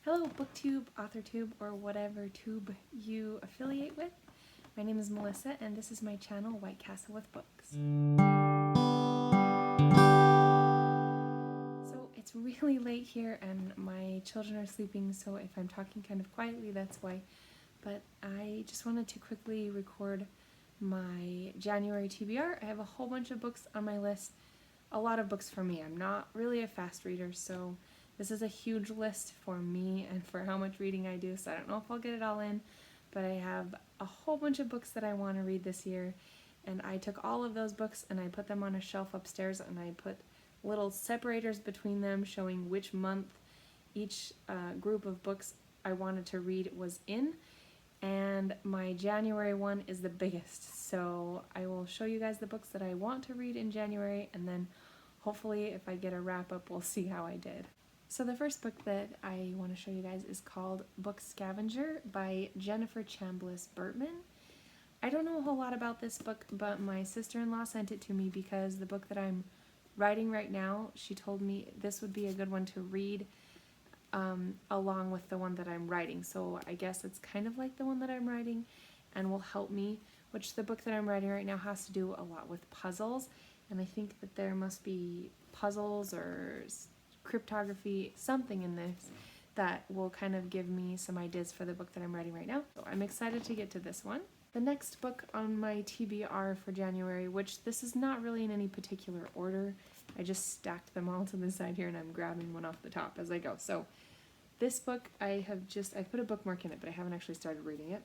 Hello BookTube, AuthorTube, or whatever tube you affiliate with. My name is Melissa and this is my channel, White Castle with Books. So it's really late here and my children are sleeping, so if I'm talking kind of quietly, that's why. But I just wanted to quickly record my January TBR. I have a whole bunch of books on my list, a lot of books for me. I'm not really a fast reader, so this is a huge list for me and for how much reading I do, so I don't know if I'll get it all in, but I have a whole bunch of books that I want to read this year, and I took all of those books and I put them on a shelf upstairs, and I put little separators between them showing which month each group of books I wanted to read was in, and my January one is the biggest, so I will show you guys the books that I want to read in January, and then hopefully if I get a wrap-up we'll see how I did. So the first book that I want to show you guys is called Scavenger by Jennifer Chambliss Burtman. I don't know a whole lot about this book, but my sister-in-law sent it to me because the book that I'm writing right now, she told me this would be a good one to read along with the one that I'm writing. So I guess it's kind of like the one that I'm writing and will help me, which the book that I'm writing right now has to do a lot with puzzles, and I think that there must be puzzles or cryptography, something in this that will kind of give me some ideas for the book that I'm writing right now. So I'm excited to get to this one. The next book on my TBR for January, which this is not really in any particular order, I just stacked them all to the side here and I'm grabbing one off the top as I go. So this book I put a bookmark in it, but I haven't actually started reading it.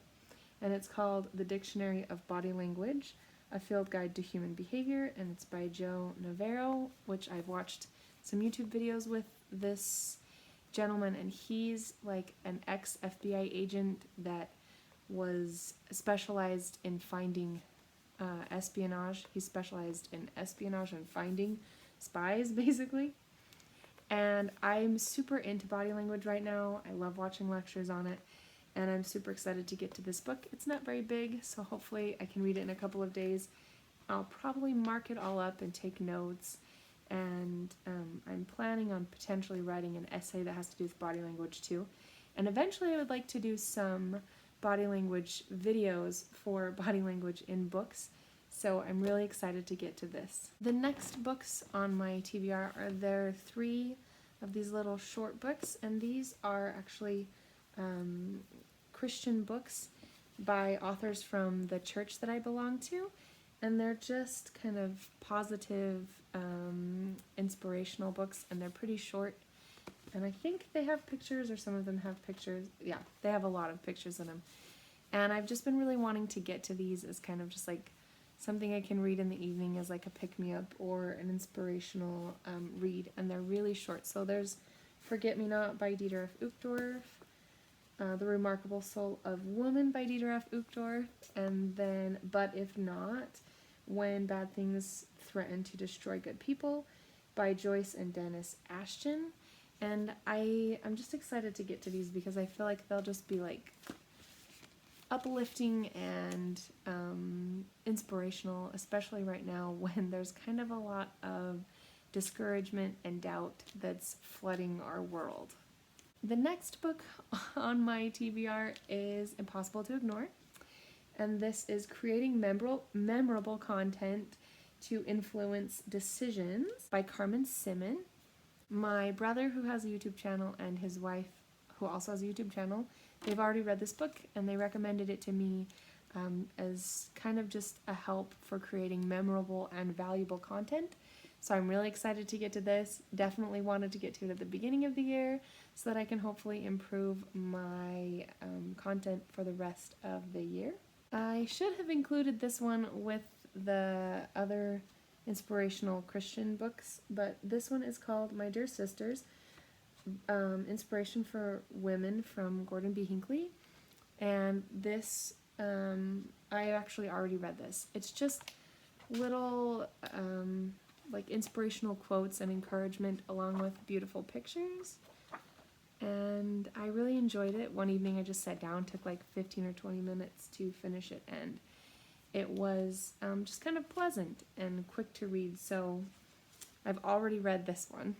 And it's called The Dictionary of Body Language, A Field Guide to Human Behavior, and it's by Joe Navarro, which I've watched some YouTube videos with this gentleman, and he's like an ex-FBI agent that was specialized in finding espionage. He specialized in espionage and finding spies, basically. And I'm super into body language right now. I love watching lectures on it, and I'm super excited to get to this book. It's not very big, so hopefully I can read it in a couple of days. I'll probably mark it all up and take notes, and I'm planning on potentially writing an essay that has to do with body language too. And eventually I would like to do some body language videos for body language in books, so I'm really excited to get to this. The next books on my TBR there are 3 of these little short books, and these are actually Christian books by authors from the church that I belong to, and they're just kind of positive, inspirational books, and they're pretty short, and I think they have pictures, or some of them have pictures. Yeah, they have a lot of pictures in them, and I've just been really wanting to get to these as kind of just like something I can read in the evening as like a pick-me-up or an inspirational read, and they're really short. So there's Forget-Me-Not by Dieter F. Uchtdorf, The Remarkable Soul of Woman by Dieter F. Uchtdorf, and then But If Not, When Bad Things Threaten to Destroy Good People by Joyce and Dennis Ashton. And I'm just excited to get to these because I feel like they'll just be like uplifting and inspirational, especially right now when there's kind of a lot of discouragement and doubt that's flooding our world. The next book on my TBR is Impossible to Ignore, and this is Creating Memorable Content to Influence Decisions by Carmen Simon. My brother, who has a YouTube channel, and his wife, who also has a YouTube channel, they've already read this book and they recommended it to me as kind of just a help for creating memorable and valuable content. So I'm really excited to get to this. Definitely wanted to get to it at the beginning of the year so that I can hopefully improve my content for the rest of the year. I should have included this one with the other inspirational Christian books, but this one is called My Dear Sisters, Inspiration for Women from Gordon B. Hinckley, and this, I actually already read this. It's just little like inspirational quotes and encouragement along with beautiful pictures, and I really enjoyed it. One evening I just sat down, took like 15 or 20 minutes to finish it, and it was just kind of pleasant and quick to read, so I've already read this one.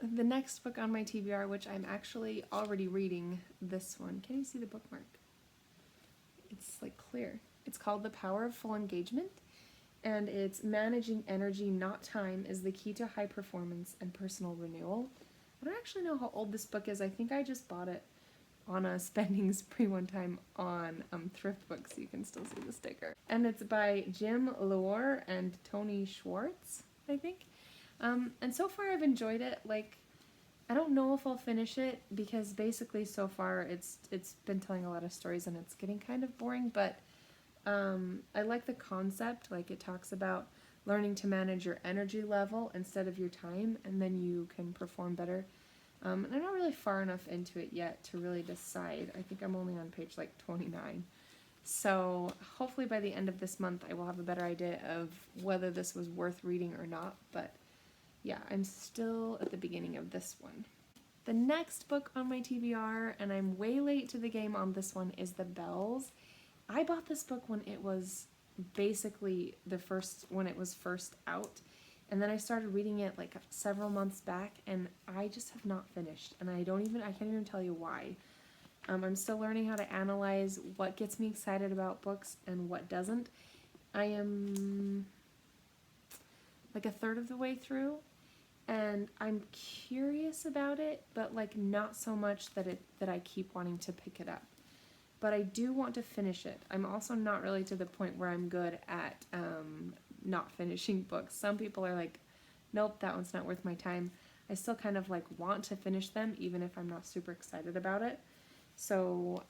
The next book on my TBR, which I'm actually already reading this one. Can you see the bookmark? It's like clear. It's called The Power of Full Engagement, and it's managing energy, not time, is the key to high performance and personal renewal. I don't actually know how old this book is. I think I just bought it on a spending spree one time on Thrift Books. You can still see the sticker. And it's by Jim Lohr and Tony Schwartz, I think. And so far I've enjoyed it. Like, I don't know if I'll finish it because basically so far it's been telling a lot of stories and it's getting kind of boring, but I like the concept. Like, it talks about learning to manage your energy level instead of your time, and then you can perform better. And I'm not really far enough into it yet to really decide. I think I'm only on page like 29. So hopefully by the end of this month I will have a better idea of whether this was worth reading or not, but yeah, I'm still at the beginning of this one. The next book on my TBR, and I'm way late to the game on this one, is The Bells. I bought this book when it was basically when it was first out, and then I started reading it like several months back, and I just have not finished, and I can't even tell you why. I'm still learning how to analyze what gets me excited about books and what doesn't. I am like a third of the way through, and I'm curious about it, but like not so much that I keep wanting to pick it up. But I do want to finish it. I'm also not really to the point where I'm good at not finishing books. Some people are like, nope, that one's not worth my time. I still kind of like want to finish them even if I'm not super excited about it. So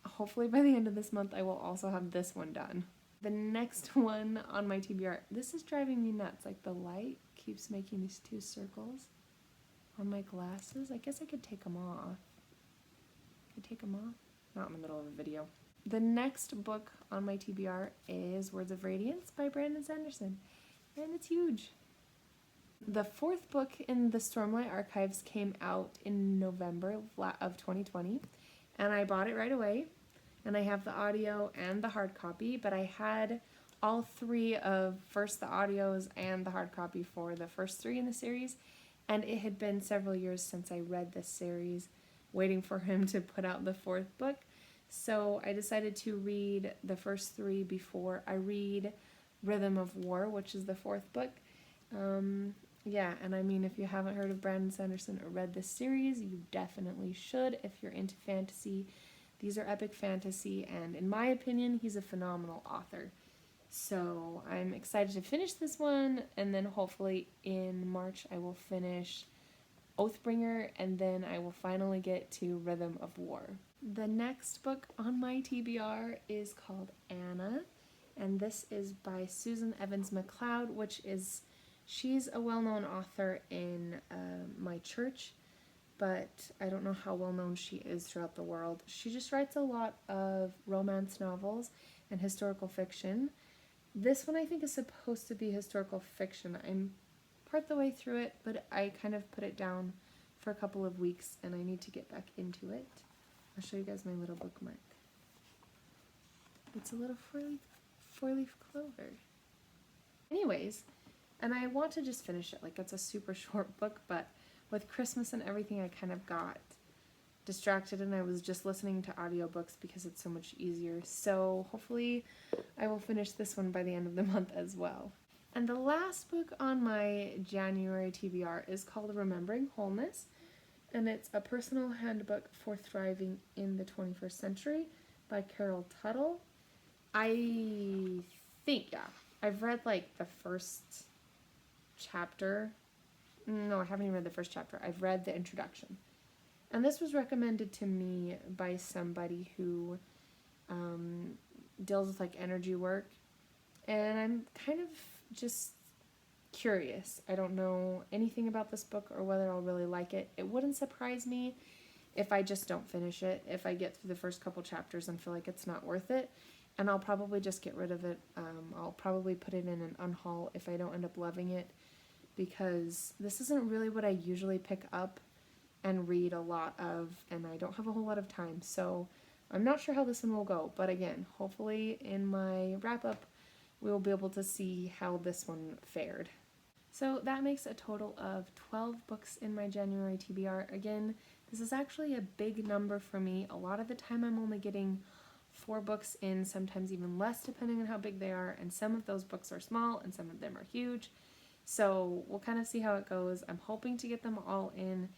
hopefully by the end of this month I will also have this one done. The next one on my TBR, this is driving me nuts. Like, the light keeps making these two circles on my glasses. I guess I could take them off. Not in the middle of a video. The next book on my TBR is Words of Radiance by Brandon Sanderson, and it's huge. The fourth book in the Stormlight Archives came out in November of 2020, and I bought it right away, and I have the audio and the hard copy, but I had all three of first the audios and the hard copy for the first three in the series, and it had been several years since I read this series, waiting for him to put out the fourth book. So I decided to read the first three before I read Rhythm of War, which is the fourth book. Yeah, and I mean, if you haven't heard of Brandon Sanderson or read this series, you definitely should if you're into fantasy. These are epic fantasy, and in my opinion, he's a phenomenal author. So I'm excited to finish this one, and then hopefully in March I will finish Oathbringer, and then I will finally get to Rhythm of War. The next book on my TBR is called Anna, and this is by Susan Evans McLeod, she's a well-known author in my church, but I don't know how well-known she is throughout the world. She just writes a lot of romance novels and historical fiction. This one I think is supposed to be historical fiction. I'm part the way through it, but I kind of put it down for a couple of weeks and I need to get back into it. I'll show you guys my little bookmark. It's a little four-leaf clover. Anyways, and I want to just finish it. Like, it's a super short book, but with Christmas and everything, I kind of got distracted and I was just listening to audiobooks because it's so much easier. So hopefully I will finish this one by the end of the month as well. And the last book on my January TBR is called Remembering Wholeness, and it's a personal handbook for thriving in the 21st century by Carol Tuttle. I think, yeah, I've read like the first chapter. No, I haven't even read the first chapter. I've read the introduction. And this was recommended to me by somebody who deals with like energy work. And I'm kind of just curious. I don't know anything about this book or whether I'll really like it. It wouldn't surprise me if I just don't finish it, if I get through the first couple chapters and feel like it's not worth it. And I'll probably just get rid of it. I'll probably put it in an unhaul if I don't end up loving it, because this isn't really what I usually pick up and read a lot of, and I don't have a whole lot of time. So I'm not sure how this one will go, but again, hopefully in my wrap-up we will be able to see how this one fared. So that makes a total of 12 books in my January TBR. Again, this is actually a big number for me. A lot of the time I'm only getting 4 books in, sometimes even less depending on how big they are, and some of those books are small and some of them are huge. So we'll kind of see how it goes. I'm hoping to get them all in.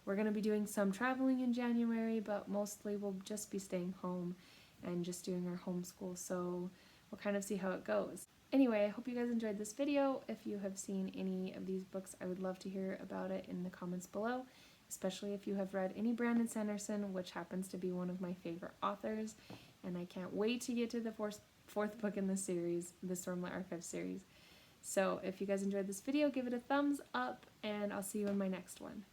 We're going to be doing some traveling in January, but mostly we'll just be staying home and just doing our homeschool, so we'll kind of see how it goes. Anyway, I hope you guys enjoyed this video. If you have seen any of these books, I would love to hear about it in the comments below, especially if you have read any Brandon Sanderson, which happens to be one of my favorite authors, and I can't wait to get to the fourth book in the series, the Stormlight Archive series. So if you guys enjoyed this video, give it a thumbs up, and I'll see you in my next one.